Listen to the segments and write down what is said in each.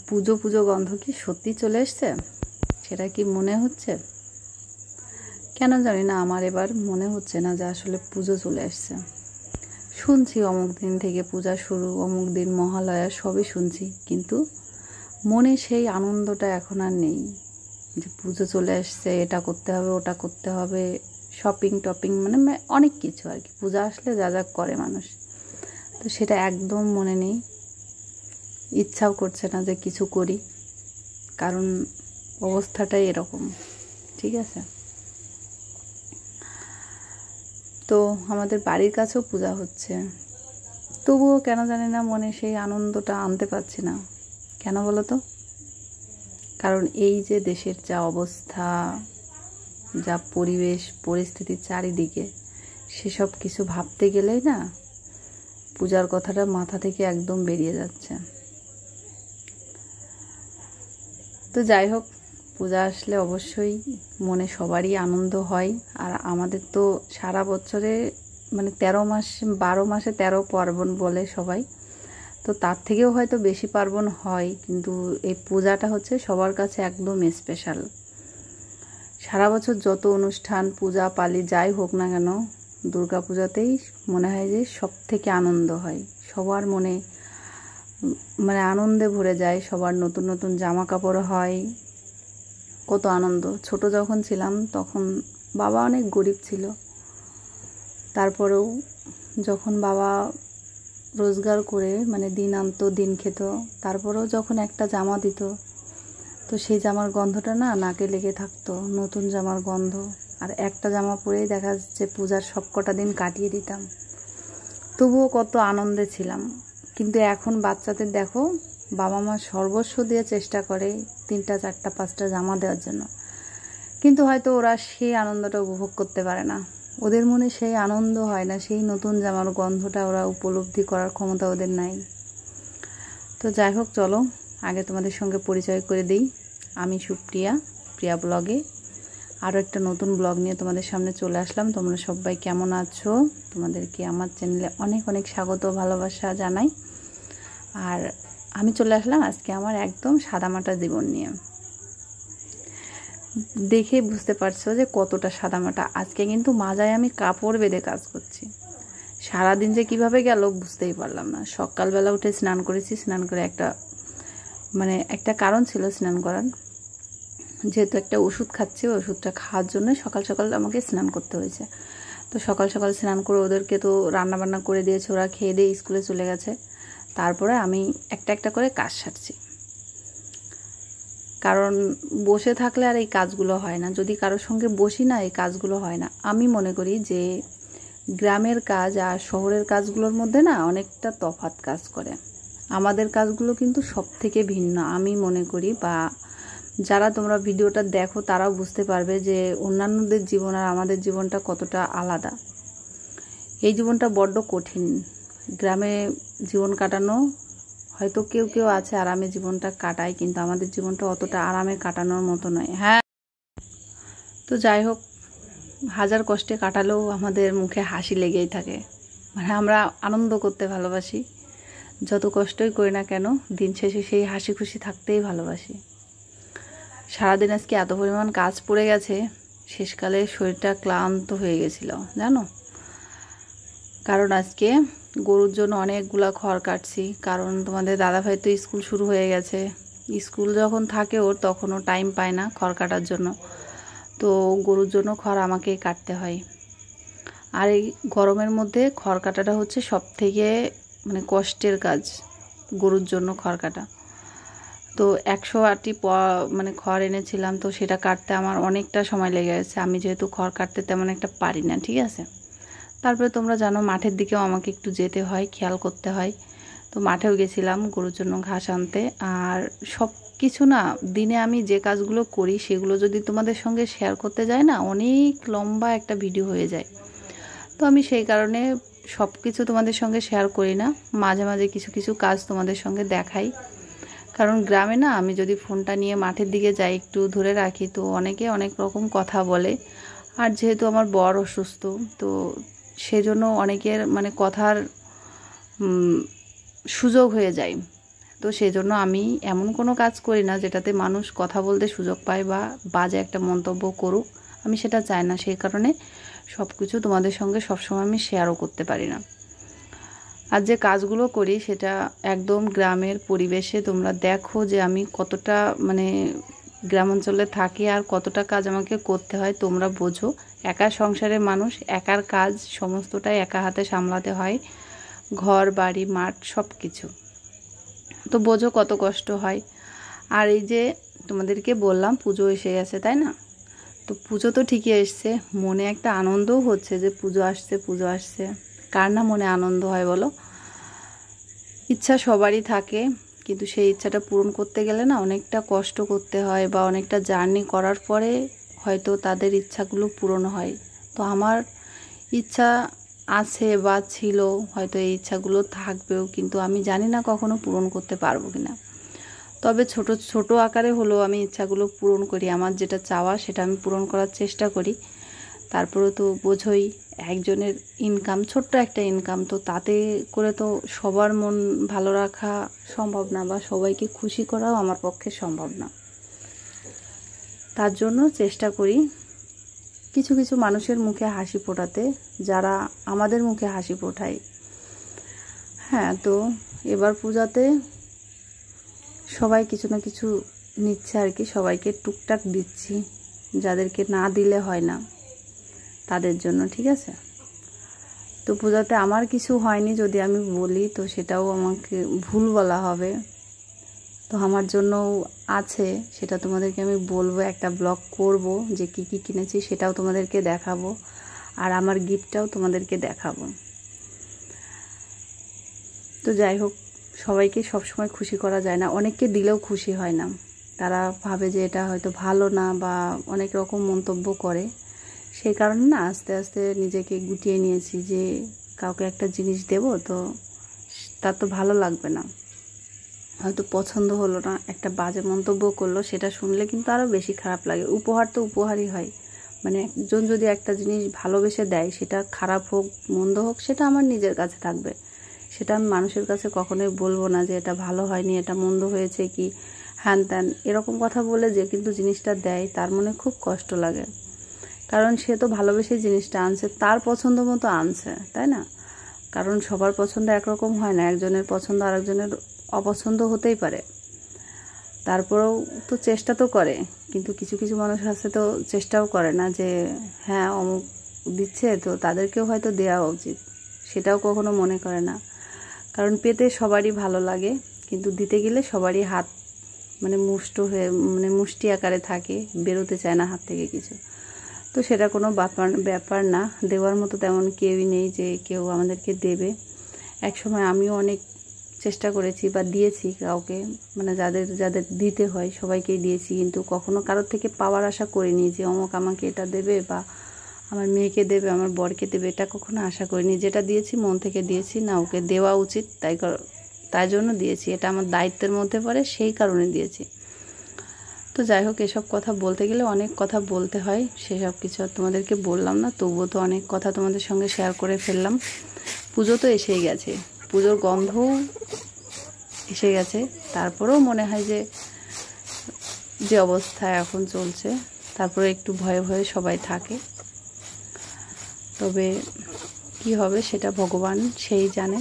পুজো পুজো গন্ধ কি সত্যি চলে এসছে? সেটা কি মনে হচ্ছে? কেন জানি না, আমার এবার মনে হচ্ছে না যে আসলে পুজো চলে আসছে। শুনছি অমুক দিন থেকে পূজা শুরু, অমুক দিন মহালয়া, সবই শুনছি, কিন্তু মনে সেই আনন্দটা এখন আর নেই যে পুজো চলে আসছে, এটা করতে হবে, ওটা করতে হবে, শপিং টপিং, মানে অনেক কিছু আর কি। পূজা আসলে যা যা করে মানুষ, তো সেটা একদম মনে নেই। ইচ্ছাও করছে না যে কিছু করি, কারণ অবস্থাটাই এরকম। ঠিক আছে, তো আমাদের বাড়ির কাছেও পূজা হচ্ছে, তবুও কেন জানি না মনে সেই আনন্দটা আনতে পারছি না। কেন বলো তো? কারণ এই যে দেশের যা অবস্থা, যা পরিবেশ পরিস্থিতি চারিদিকে, সেসব কিছু ভাবতে গেলেই না পূজার কথাটা মাথা থেকে একদম বেরিয়ে যাচ্ছে। তো যাই হোক, পূজা আসলে অবশ্যই মনে সবারই আনন্দ হয়। আর আমাদের তো সারা বছরে মানে 13 মাস, 12 মাসে 13 পার্বণ বলে সবাই, তো তার থেকেও হয়তো বেশি পার্বণ হয়, কিন্তু এই পূজাটা হচ্ছে সবার কাছে একদম স্পেশাল। সারা বছর যত অনুষ্ঠান পূজা পালি যাই হোক না কেন, দুর্গা পূজাতেই মনে হয় যে সব থেকে আনন্দ হয়। সবার মনে মানে আনন্দে ভরে যায়, সবার নতুন নতুন জামা কাপড় হয়, কত আনন্দ। ছোট যখন ছিলাম তখন বাবা অনেক গরিব ছিল, তারপরেও যখন বাবা রোজগার করে মানে দিন আনতো দিন খেত, তারপরেও যখন একটা জামা দিত, তো সেই জামার গন্ধটা না নাকে লেগে থাকতো, নতুন জামার গন্ধ। আর একটা জামা পরেই দেখা যাচ্ছে পূজার সবকটা দিন কাটিয়ে দিতাম, তবুও কত আনন্দে ছিলাম। কিন্তু এখন বাচ্চাদের দেখো, বাবা মা সর্বস্ব দিয়ে চেষ্টা করে 3টা 4টা 5টা জামা দেওয়ার জন্য, কিন্তু হয়তো ওরা সেই আনন্দটা উপভোগ করতে পারে না। ওদের মনে সেই আনন্দ হয় না, সেই নতুন জামার গন্ধটা ওরা উপলব্ধি করার ক্ষমতা ওদের নাই। তো যাই হোক, চলো আগে তোমাদের সঙ্গে পরিচয় করে দিই। আমি সুপ্রিয়া, প্রিয়া ব্লগে আরও একটা নতুন ব্লগ নিয়ে তোমাদের সামনে চলে আসলাম। তোমরা সবাই কেমন আছো? তোমাদেরকে আমার চ্যানেলে অনেক অনেক স্বাগত, ভালোবাসা জানাই। আর আমি চলে আসলাম আজকে আমার একদম সাদামাটা জীবন নিয়ে। দেখে বুঝতে পারছো যে কতটা সাদামাটা। আজকে কিন্তু মাজায় আমি কাপড় বেঁধে কাজ করছি। সারাদিন যে কিভাবে গেল বুঝতেই পারলাম না। সকালবেলা উঠে স্নান করেছি, স্নান করে একটা কারণ ছিল স্নান করার, যেহেতু একটা ওষুধ খাচ্ছি, ওষুধটা খাওয়ার জন্য সকাল সকাল আমাকে স্নান করতে হয়েছে। তো সকাল সকাল স্নান করে ওদেরকে তো রান্না বান্না করে দিয়েছে, ওরা খেয়ে দিয়ে স্কুলে চলে গেছে। তারপরে আমি একটা একটা করে কাজ সারছি, কারণ বসে থাকলে আর এই কাজগুলো হয় না। যদি কারোর সঙ্গে বসি না, এই কাজগুলো হয় না। আমি মনে করি যে গ্রামের কাজ আর শহরের কাজগুলোর মধ্যে না অনেকটা তফাৎ কাজ করে। আমাদের কাজগুলো কিন্তু সব থেকে ভিন্ন আমি মনে করি, বা যারা তোমরা ভিডিওটা দেখো তারাও বুঝতে পারবে যে অন্যান্যদের জীবন আর আমাদের জীবনটা কতটা আলাদা। এই জীবনটা বড্ড কঠিন। গ্রামে জীবন কাটানো, হয়তো কেউ কেউ আছে আরামে জীবনটা কাটায়, কিন্তু আমাদের জীবনটা অতটা আরামে কাটানোর মতো নয়। হ্যাঁ, তো যাই হোক, হাজার কষ্টে কাটালেও আমাদের মুখে হাসি লেগেই থাকে। মানে আমরা আনন্দ করতে ভালোবাসি, যত কষ্টই করি না কেন দিন শেষে সেই হাসি খুশি থাকতেই ভালোবাসি। সারাদিন আজকে এত পরিমাণ কাজ পড়ে গেছে, শেষকালে শরীরটা ক্লান্ত হয়ে গেছিল জানো। কারণ আজকে গরুর জন্য অনেকগুলা খড় কাটছি, কারণ তোমাদের দাদাভাই তো স্কুল শুরু হয়ে গেছে। স্কুল যখন থাকে ওর, তখন ও টাইম পায় না খড় কাটার জন্য, তো গরুর জন্য খড় আমাকেই কাটতে হয়। আর এই গরমের মধ্যে খড় কাটাটা হচ্ছে সব থেকে মানে কষ্টের কাজ, গরুর জন্য খড় কাটা। তো 100 আটি মানে খড় এনেছিলাম, তো সেটা কাটতে আমার অনেকটা সময় লেগে গেছে। আমি যেহেতু খড় কাটতে তেমন একটা পারি না, ঠিক আছে। তারপরে তোমরা জানো মাঠের দিকেও আমাকে একটু যেতে হয়, খেয়াল করতে হয়। তো মাঠেও গেছিলাম গরুর জন্য ঘাস আনতে। আর সব কিছু না, দিনে আমি যে কাজগুলো করি সেগুলো যদি তোমাদের সঙ্গে শেয়ার করতে যাই না, অনেক লম্বা একটা ভিডিও হয়ে যায়। তো আমি সেই কারণে সব কিছু তোমাদের সঙ্গে শেয়ার করি না, মাঝে মাঝে কিছু কিছু কাজ তোমাদের সঙ্গে দেখাই। কারণ গ্রামে না আমি যদি ফোনটা নিয়ে মাঠের দিকে যাই, একটু ধরে রাখি, তো অনেকে অনেক রকম কথা বলে। আর যেহেতু আমার বর অসুস্থ, তো সেজন্য অনেকের মানে কথার সুযোগ হয়ে যায়। তো সেই জন্য আমি এমন কোনো কাজ করি না যেটাতে মানুষ কথা বলতে সুযোগ পায় বা বাজে একটা মন্তব্য করুক, আমি সেটা চাই না। সেই কারণে সব কিছু তোমাদের সঙ্গে সবসময় আমি শেয়ারও করতে পারি না। আর যে কাজগুলো করি সেটা একদম গ্রামের পরিবেশে, তোমরা দেখো যে আমি কতটা মানে গ্রামাঞ্চলে থাকি আর কতটা কাজ আমাকে করতে হয়, তোমরা বোঝো। একা সংসারের মানুষ, একার কাজ সমস্তটাই একা হাতে সামলাতে হয়, ঘর বাড়ি মাঠ সব কিছু, তো বোঝো কত কষ্ট হয়। আর এই যে তোমাদেরকে বললাম পুজো এসে গেছে, তাই না? তো পুজো তো ঠিকই এসছে, মনে একটা আনন্দও হচ্ছে যে পুজো আসছে পুজো আসছে। কার না মনে আনন্দ হয় বলো? ইচ্ছা সবারই থাকে, কিন্তু সেই ইচ্ছাটা পূরণ করতে গেলে না অনেকটা কষ্ট করতে হয় বা অনেকটা জার্নি করার পরে হয়তো তাদের ইচ্ছাগুলো পূরণ হয়। তো আমার ইচ্ছা আছে বা ছিল, হয়তো এই ইচ্ছাগুলো থাকবেও, কিন্তু আমি জানি না কখনো পূরণ করতে পারবো কিনা। তবে ছোট ছোট আকারে হলেও আমি ইচ্ছাগুলো পূরণ করি, আমার যেটা চাওয়া সেটা আমি পূরণ করার চেষ্টা করি। তারপরে তো বোঝোই একজনের ইনকাম, ছোট্ট একটা ইনকাম, তো তাতে করে তো সবার মন ভালো রাখা সম্ভব না বা সবাইকে খুশি করাও আমার পক্ষে সম্ভব না। তার জন্য চেষ্টা করি কিছু কিছু মানুষের মুখে হাসি ফোটাতে, যারা আমাদের মুখে হাসি ফোটায়। হ্যাঁ, তো এবার পূজাতে সবাই কিছু না কিছু নিচ্ছে আর কি, সবাইকে টুকটাক দিচ্ছি, যাদেরকে না দিলে হয় না তাদের জন্য, ঠিক আছে? তো পূজাতে আমার কিছু হয়নি যদি আমি বলি, তো সেটাও আমাকে ভুল বলা হবে। তো আমার জন্য আছে, সেটা তোমাদেরকে আমি বলবো, একটা ব্লগ করব যে কি কি কিনেছি সেটাও তোমাদেরকে দেখাবো, আর আমার গিফটটাও তোমাদেরকে দেখাবো। তো যাই হোক, সবাইকে সবসময় খুশি করা যায় না, অনেককে দিলেও খুশি হয় না, তারা ভাবে যে এটা হয়তো ভালো না বা অনেক রকম মন্তব্য করে। সেই কারণে না আস্তে আস্তে নিজেকে গুটিয়ে নিয়েছি যে কাউকে একটা জিনিস দেব তো তার তো ভালো লাগবে না, হয়তো পছন্দ হলো না, একটা বাজে মন্তব্য করলো, সেটা শুনলে কিন্তু আরও বেশি খারাপ লাগে। উপহার তো উপহারই হয়, মানে একজন যদি একটা জিনিস ভালোবেসে দেয়, সেটা খারাপ হোক মন্দ হোক সেটা আমার নিজের কাছে থাকবে, সেটা আমি মানুষের কাছে কখনোই বলবো না যে এটা ভালো হয়নি, এটা মন্দ হয়েছে, কি হ্যান ত্যান এরকম কথা বলে যে কিন্তু জিনিসটা দেয় তার মনে খুব কষ্ট লাগে। কারণ সে তো ভালোবেসে জিনিসটা আনছে, তার পছন্দ মতো আনছে, তাই না? কারণ সবার পছন্দ একরকম হয় না, একজনের পছন্দ আরেকজনের অপছন্দ হতেই পারে। তারপরেও তো চেষ্টা তো করে, কিন্তু কিছু কিছু মানুষ আছে তো চেষ্টাও করে না যে হ্যাঁ অমুক দিচ্ছে তো তাদেরকেও হয়তো দেওয়া উচিত, সেটাও কখনো মনে করে না। কারণ পেতে সবারই ভালো লাগে, কিন্তু দিতে গেলে সবারই হাত মানে মুষ্টি আকারে থাকে, বেরোতে চায় না হাত থেকে কিছু। তো সেটা কোনো ব্যাপার না, দেওয়ার মতো তেমন কেউই নেই যে কেউ আমাদেরকে দেবে। একসময় আমিও অনেক চেষ্টা করেছি বা দিয়েছি কাউকে, মানে যাদের যাদের দিতে হয় সবাইকেই দিয়েছি, কিন্তু কখনো কারোর থেকে পাওয়ার আশা করিনি যে অমুক আমাকে এটা দেবে বা আমার মেয়েকে দেবে, আমার বরকে দেবে, এটা কখনো আশা করিনি। যেটা দিয়েছি মন থেকে দিয়েছি, না ওকে দেওয়া উচিত তাই জন্য দিয়েছি, এটা আমার দায়িত্বের মধ্যে পড়ে, সেই কারণে দিয়েছি। তো যাই হোক, এসব কথা বলতে গেলে অনেক কথা বলতে হয়, সেসব কিছু আর তোমাদেরকে বললাম না, তবুও তো অনেক কথা তোমাদের সঙ্গে শেয়ার করে ফেললাম। পুজো তো এসেই গেছে, পুজোর গন্ধও এসে গেছে, তারপরেও মনে হয় যে যে অবস্থা এখন চলছে, তারপরে একটু ভয়ে ভয়ে সবাই থাকে। তবে কি হবে সেটা ভগবান সেই জানে,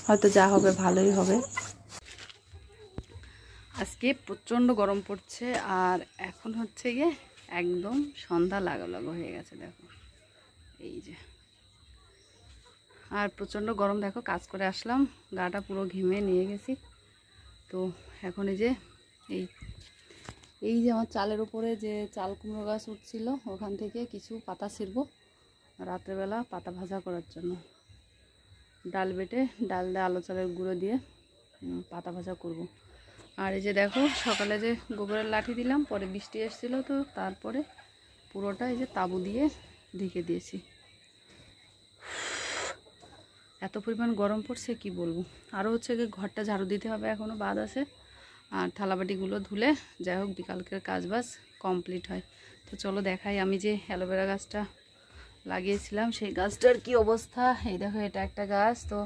হয়তো যা হবে ভালোই হবে। আজকে প্রচণ্ড গরম পড়ছে, আর এখন হচ্ছে গিয়ে একদম সন্ধ্যা লাগো হয়ে গেছে, দেখো এই যে। আর প্রচণ্ড গরম, দেখো কাজ করে আসলাম, গাটা পুরো ঘেমে নিয়ে গেছি। তো এখন এই যে এই যে আমার চালের উপরে যে চাল কুমড়ো গাছ উঠছিল, ওখান থেকে কিছু পাতা ছিঁড়বো রাত্রেবেলা পাতা ভাজা করার জন্য। ডাল বেটে ডাল দিয়ে আলো চালের গুঁড়ো দিয়ে পাতা ভাজা করব। আর এই যে দেখো সকালে যে গোবরের লাঠি দিলাম, পরে বৃষ্টি এসেছিলো, তো তারপরে পুরোটা এই যে তাঁবু দিয়ে ঢেকে দিয়েছি। এত পরিমাণ গরম পড়ছে কি বলবো। আরও হচ্ছে কি ঘরটা ঝাড়ু দিতে হবে, এখনও বাদ আছে, আর থালাবাটিগুলো ধুলে যাই হোক বিকালকের কাজবাজ কমপ্লিট হয়। তো চলো দেখাই আমি যে অ্যালোভেরা গাছটা লাগিয়েছিলাম সেই গাছটার কি অবস্থা। এই দেখো এটা একটা গাছ, তো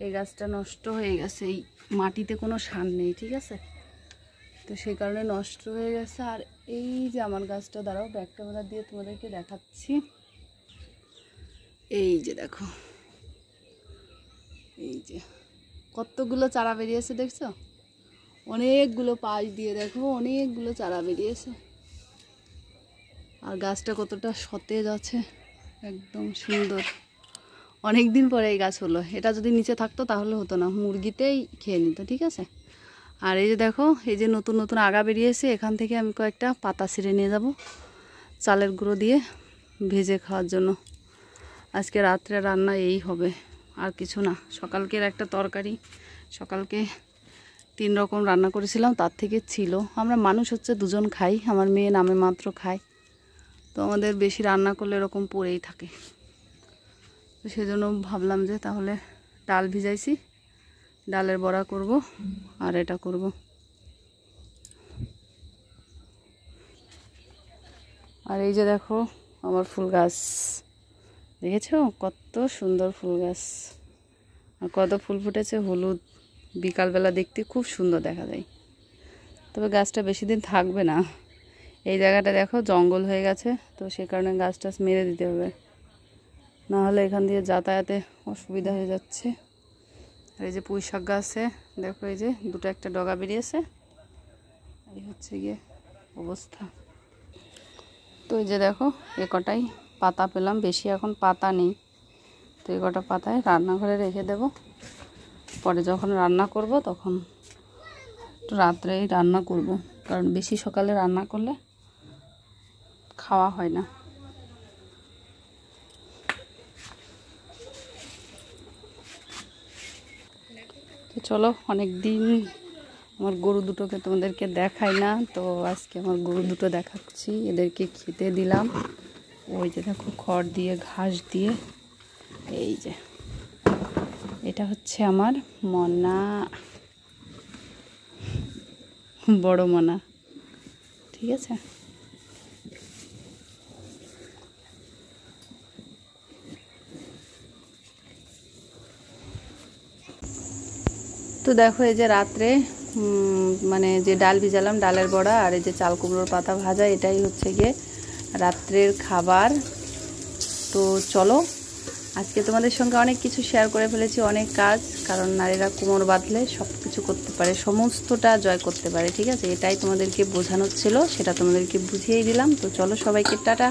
এই গাছটা নষ্ট হয়ে গেছে, এই মাটিতে কোনো সার নেই, ঠিক আছে, তো সেই কারণে নষ্ট হয়ে গেছে। আর এই যে আমার গাছটা, দাঁড়াও ব্যাক ক্যামেরা দিয়ে তোমাদেরকে দেখাচ্ছি, এই যে দেখো, এই যে কতগুলো চারা বেরিয়েছে দেখছো, অনেকগুলো পাশ দিয়ে দেখো অনেকগুলো চারা বেরিয়েছে। আর গাছটা কতটা সতেজ আছে, একদম সুন্দর। অনেক দিন পরে এই গাছ হলো, এটা যদি নিচে থাকতো তাহলে হতো না, মুরগিতেই খেয়ে নিত, ঠিক আছে। আর এই যে দেখো, এই যে নতুন নতুন আগা বেরিয়েছে, এখান থেকে আমি কয়েকটা পাতা ছিঁড়ে নিয়ে যাব চালের গুঁড়ো দিয়ে ভেজে খাওয়ার জন্য। আজকে রাত্রে রান্না এই হবে, আর কিছু না। সকালকের একটা তরকারি, সকালকে 3 রকম রান্না করেছিলাম, তার থেকে ছিল। আমরা মানুষ হচ্ছে 2 জন খাই, আমার মেয়ে নামে মাত্র খায়, তো আমাদের বেশি রান্না করলে এরকম পড়েই থাকে। তো সেজন্য ভাবলাম যে তাহলে ডাল ভিজাইছি, ডালের বড়া করব আর এটা করব। আর এই যে দেখো আমার ফুল গাছ, দেখেছো কত সুন্দর ফুল গাছ, আর কত ফুল ফুটেছে হলুদ, বিকালবেলা দেখতে খুব সুন্দর দেখা যায়। তবে গাছটা বেশি দিন থাকবে না, এই জায়গাটা দেখো জঙ্গল হয়ে গেছে, তো সে কারণে গাছটা মেরে দিতে হবে, না হলে এখান দিয়ে যাতায়াতে অসুবিধা হয়ে যাচ্ছে। আর এই যে পুঁই শাক গাছে দেখো, এই যে দুটো একটা ডগা বেরিয়েছে, এই হচ্ছে গিয়ে অবস্থা। তো এই যে দেখো এ কটাই পাতা পেলাম, বেশি এখন পাতা নেই, তো এই কটা পাতায় রান্নাঘরে রেখে দেব, পরে যখন রান্না করব তখন একটু রাত্রেই রান্না করব, কারণ বেশি সকালে রান্না করলে খাওয়া হয় না। তো চলো, অনেক দিন আমার গরু দুটোকে তোমাদেরকে দেখাই না, তো আজকে আমার গরু দুটো দেখাচ্ছি। এদেরকে খেতে দিলাম, ওই যে দেখো খড় দিয়ে ঘাস দিয়ে। এই যে এটা হচ্ছে আমার মনা, বড় মনা, ঠিক আছে। তো দেখো এই যে রাত্রে মানে যে ডাল ভিজালাম, ডালের বড়া, আর এই যে চাল কুমড়োর পাতা ভাজা, এটাই হচ্ছে গিয়ে রাত্রের খাবার। তো চলো, আজকে তোমাদের সঙ্গে অনেক কিছু শেয়ার করে ফেলেছি, অনেক কাজ, কারণ নারীরা কোমর বাঁধলে সব কিছু করতে পারে, সমস্তটা জয় করতে পারে, ঠিক আছে। এটাই তোমাদেরকে বোঝানোর ছিল, সেটা তোমাদেরকে বুঝিয়েই দিলাম। তো চলো সবাইকে টাটা।